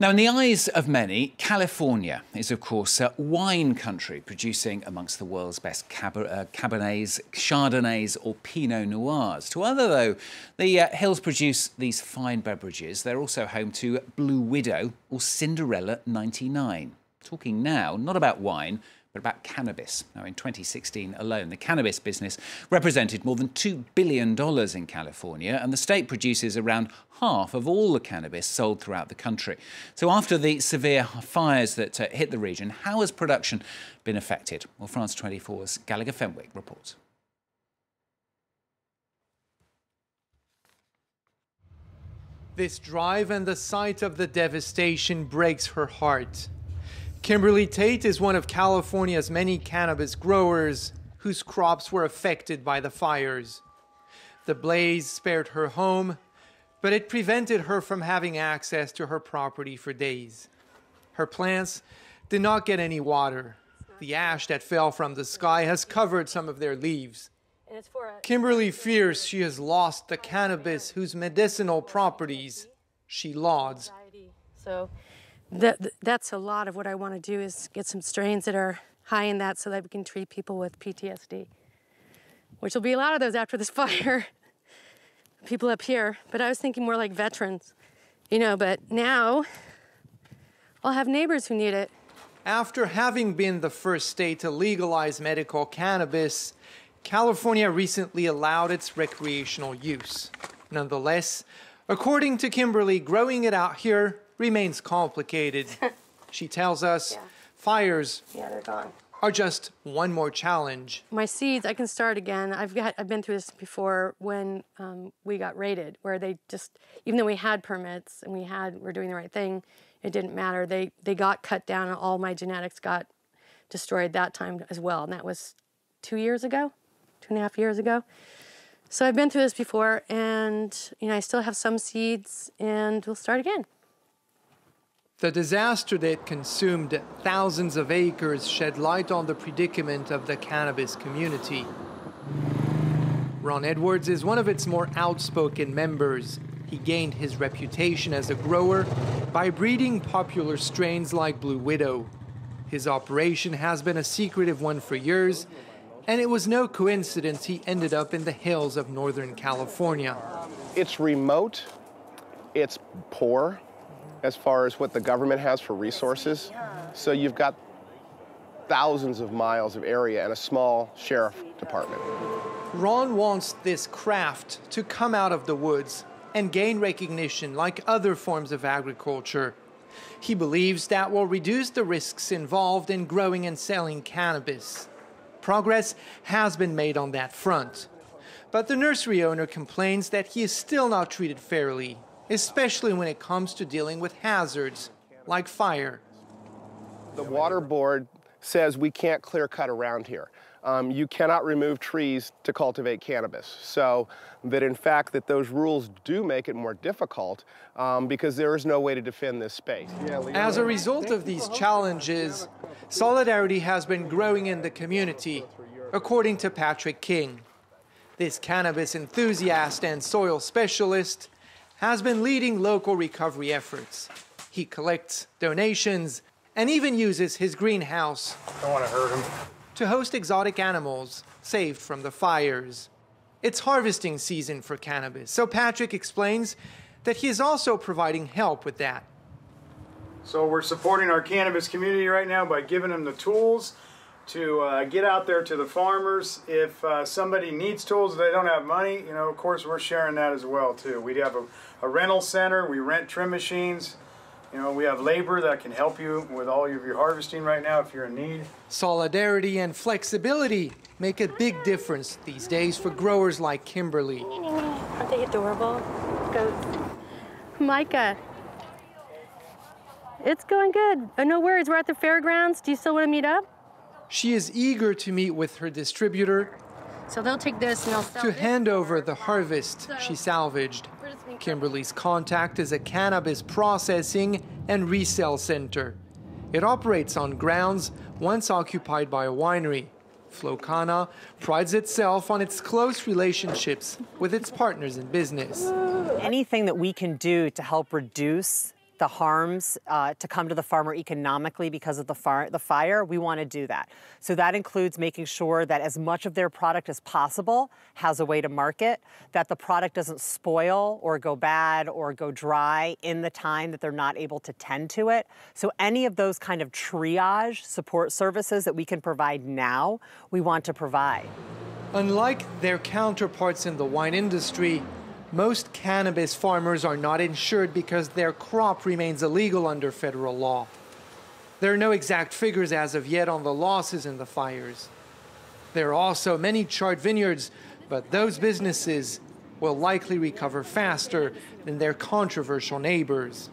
Now, in the eyes of many, California is, of course, a wine country, producing amongst the world's best Cabernets, Chardonnays or Pinot Noirs. To others, though, the hills produce these fine beverages. They're also home to Blue Widow or Cinderella 99. Talking now, not about wine, but about cannabis. Now, in 2016 alone, the cannabis business represented more than $2 billion in California, and the state produces around half of all the cannabis sold throughout the country. So after the severe fires that hit the region, how has production been affected? Well, France 24's Gallagher Fenwick reports. This drive and the sight of the devastation breaks her heart. Kimberly Tate is one of California's many cannabis growers whose crops were affected by the fires. The blaze spared her home, but it prevented her from having access to her property for days. Her plants did not get any water. The ash that fell from the sky has covered some of their leaves. Kimberly fears she has lost the cannabis whose medicinal properties she lauds. That's a lot of what I want to do, is get some strains that are high in that so that we can treat people with PTSD, which will be a lot of those after this fire. People up here, but I was thinking more like veterans, you know, but now I'll have neighbors who need it. After having been the first state to legalize medical cannabis, California recently allowed its recreational use. Nonetheless, according to Kimberly, growing it out here remains complicated. She tells us fires they're gone. Are just one more challenge. My seeds, I can start again. I've been through this before when we got raided, where they just, even though we had permits and we're doing the right thing, it didn't matter. They got cut down and all my genetics got destroyed that time as well. And that was 2 years ago, 2.5 years ago. So I've been through this before, and I still have some seeds, and we'll start again. The disaster that consumed thousands of acres shed light on the predicament of the cannabis community. Ron Edwards is one of its more outspoken members. He gained his reputation as a grower by breeding popular strains like Blue Widow. His operation has been a secretive one for years, and it was no coincidence he ended up in the hills of Northern California. It's remote, it's poor as far as what the government has for resources. So you've got thousands of miles of area and a small sheriff department. Ron wants this craft to come out of the woods and gain recognition like other forms of agriculture. He believes that will reduce the risks involved in growing and selling cannabis. Progress has been made on that front. But the nursery owner complains that he is still not treated fairly, especially when it comes to dealing with hazards like fire. The water board says we can't clear cut around here. You cannot remove trees to cultivate cannabis. So that in fact that those rules do make it more difficult because there is no way to defend this space. As a result of these challenges, solidarity has been growing in the community, according to Patrick King. This cannabis enthusiast and soil specialist has been leading local recovery efforts. He collects donations and even uses his greenhouse Don't want to hurt him. to host exotic animals saved from the fires. It's harvesting season for cannabis, so Patrick explains that he is also providing help with that. So we're supporting our cannabis community right now by giving them the tools to get out there to the farmers. If somebody needs tools, they don't have money, of course we're sharing that as well too. We have a rental center, we rent trim machines. We have labor that can help you with all of your harvesting right now if you're in need. Solidarity and flexibility make a big difference these days for growers like Kimberly. Aren't they adorable? Goats. Micah. It's going good. Oh, no worries, we're at the fairgrounds. Do you still want to meet up? She is eager to meet with her distributor So they'll take this and they'll sell to this hand over for- the harvest she salvaged. We're just being- Kimberly's contact is a cannabis processing and resale center. It operates on grounds once occupied by a winery. KANA prides itself on its close relationships with its partners in business. Anything that we can do to help reduce the harms to come to the farmer economically because of the fire, we want to do that. So that includes making sure that as much of their product as possible has a way to market, that the product doesn't spoil or go bad or go dry in the time that they're not able to tend to it. So any of those kind of triage support services that we can provide now, we want to provide. Unlike their counterparts in the wine industry, most cannabis farmers are not insured because their crop remains illegal under federal law. There are no exact figures as of yet on the losses in the fires. There are also many charred vineyards, but those businesses will likely recover faster than their controversial neighbors.